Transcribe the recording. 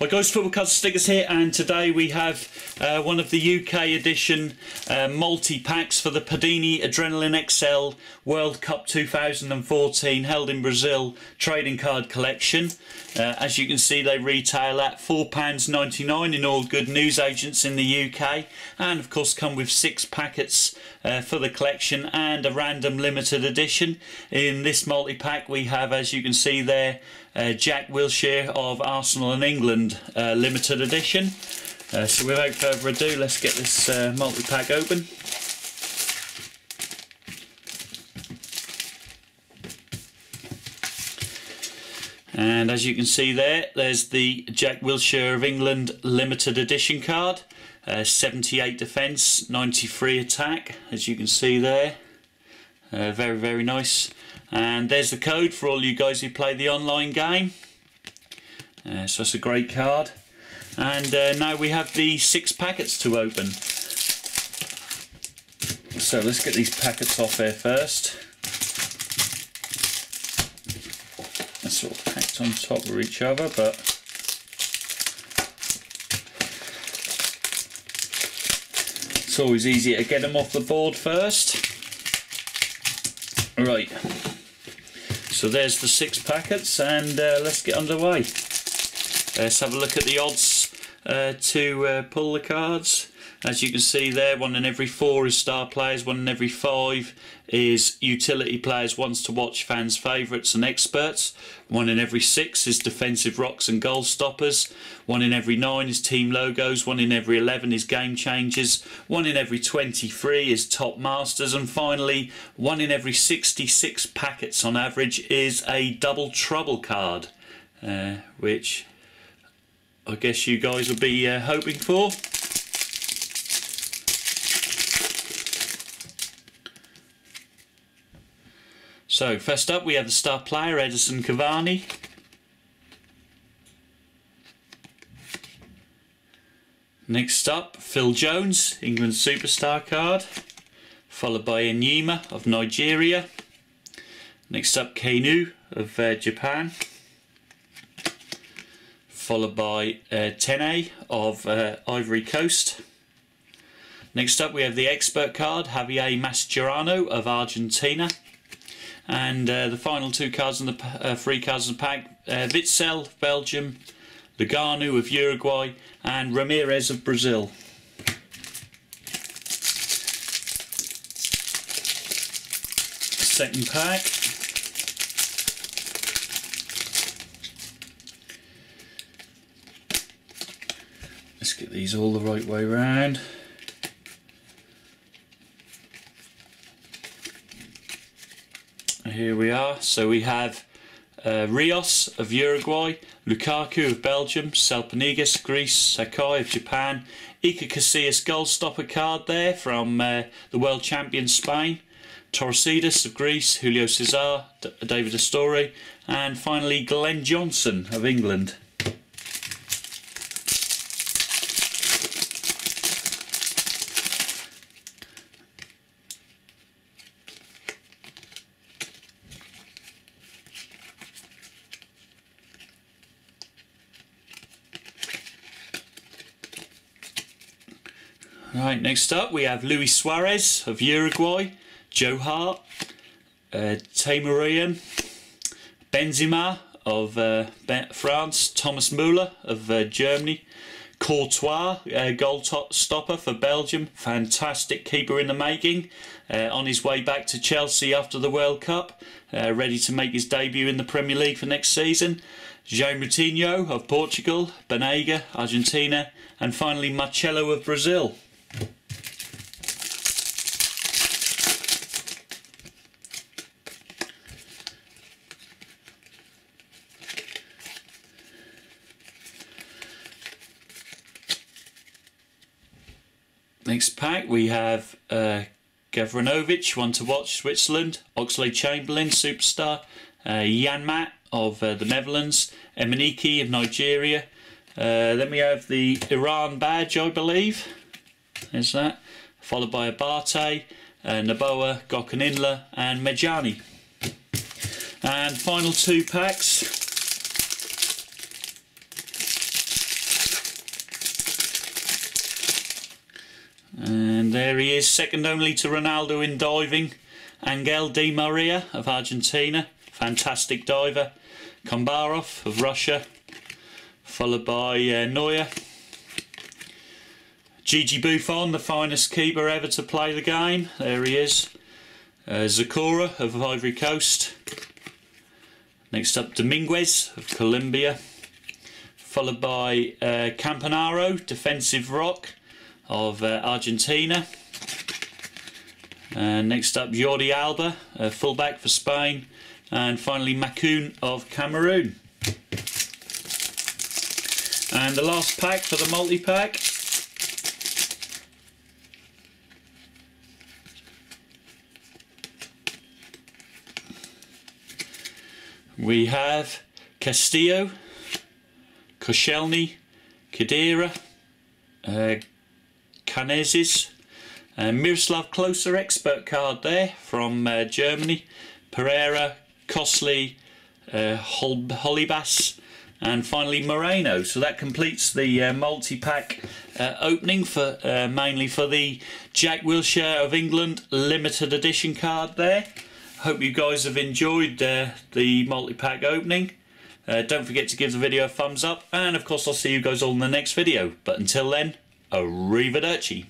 Hi guys, Football Cards and Stickers here, and today we have one of the UK edition multi-packs for the Panini ADRENALYN XL World Cup 2014 held in Brazil trading card collection. As you can see, they retail at £4.99 in all good newsagents in the UK, and of course come with 6 packets for the collection and a random limited edition. In this multi-pack we have, as you can see there, Jack Wilshere of Arsenal and England limited edition. So without further ado, let's get this multi-pack open. And as you can see there's the Jack Wilshere of England limited edition card. 78 defence, 93 attack, as you can see there. Very, very nice. And there's the code for all you guys who play the online game. So it's a great card. And now we have the 6 packets to open. So let's get these packets off here first. They're sort of packed on top of each other, but it's always easier to get them off the board first. Right. So there's the 6 packets, and let's get underway. Let's have a look at the odds to pull the cards. As you can see there, 1 in every 4 is star players, 1 in every 5 is utility players, ones to watch, fans, favourites and experts. 1 in every 6 is defensive rocks and goal stoppers. 1 in every 9 is team logos. 1 in every 11 is game changers. 1 in every 23 is top masters. And finally, 1 in every 66 packets on average is a double trouble card, which I guess you guys will be hoping for. So first up we have the star player Edison Cavani. Next up, Phil Jones, England superstar card, followed by Enyima of Nigeria. Next up, Keinu of Japan, followed by Tene of Ivory Coast. Next up we have the expert card, Javier Mascherano of Argentina. And the final 2 cards in the 3 cards in the pack, Witsel of Belgium, Lugano of Uruguay and Ramirez of Brazil. Second pack. Let's get these all the right way round. Here we are. So we have Rios of Uruguay, Lukaku of Belgium, Salpanigas, Greece, Sakai of Japan, Iker Casillas goal stopper card there from the world champion Spain, Torcidas of Greece, Julio Cesar, David Astori, and finally Glenn Johnson of England. Right, next up we have Luis Suarez of Uruguay, Joe Hart, Taimurian, Benzema of France, Thomas Müller of Germany, Courtois, goal stopper for Belgium, fantastic keeper in the making, on his way back to Chelsea after the World Cup, ready to make his debut in the Premier League for next season. João Moutinho of Portugal, Banega, Argentina, and finally Marcelo of Brazil. Next pack we have Gavranovic, one to watch, Switzerland, Oxlade-Chamberlain, superstar, Janmaat of the Netherlands, Emenike of Nigeria. Then we have the Iran badge, I believe. There's that. Followed by Abate, Naboa, Gokaninla and Mejani. And final 2 packs. And there he is, second only to Ronaldo in diving. Angel Di Maria of Argentina, fantastic diver. Kombarov of Russia, followed by Neuer. Gigi Buffon, the finest keeper ever to play the game, there he is. Zakura of Ivory Coast. Next up, Dominguez of Colombia, followed by Campanaro, defensive rock of Argentina. Next up, Jordi Alba, fullback for Spain, and finally Makoun of Cameroon. And the last pack for the multi-pack. We have Castillo, Koscielny, Khedira, Canezes, Miroslav Klose expert card there from Germany, Pereira, Costly, Holibas, and finally Moreno. So that completes the multi-pack opening for mainly for the Jack Wilshere of England limited edition card there. Hope you guys have enjoyed the multi-pack opening. Don't forget to give the video a thumbs up, and of course I'll see you guys all in the next video. But until then, arrivederci.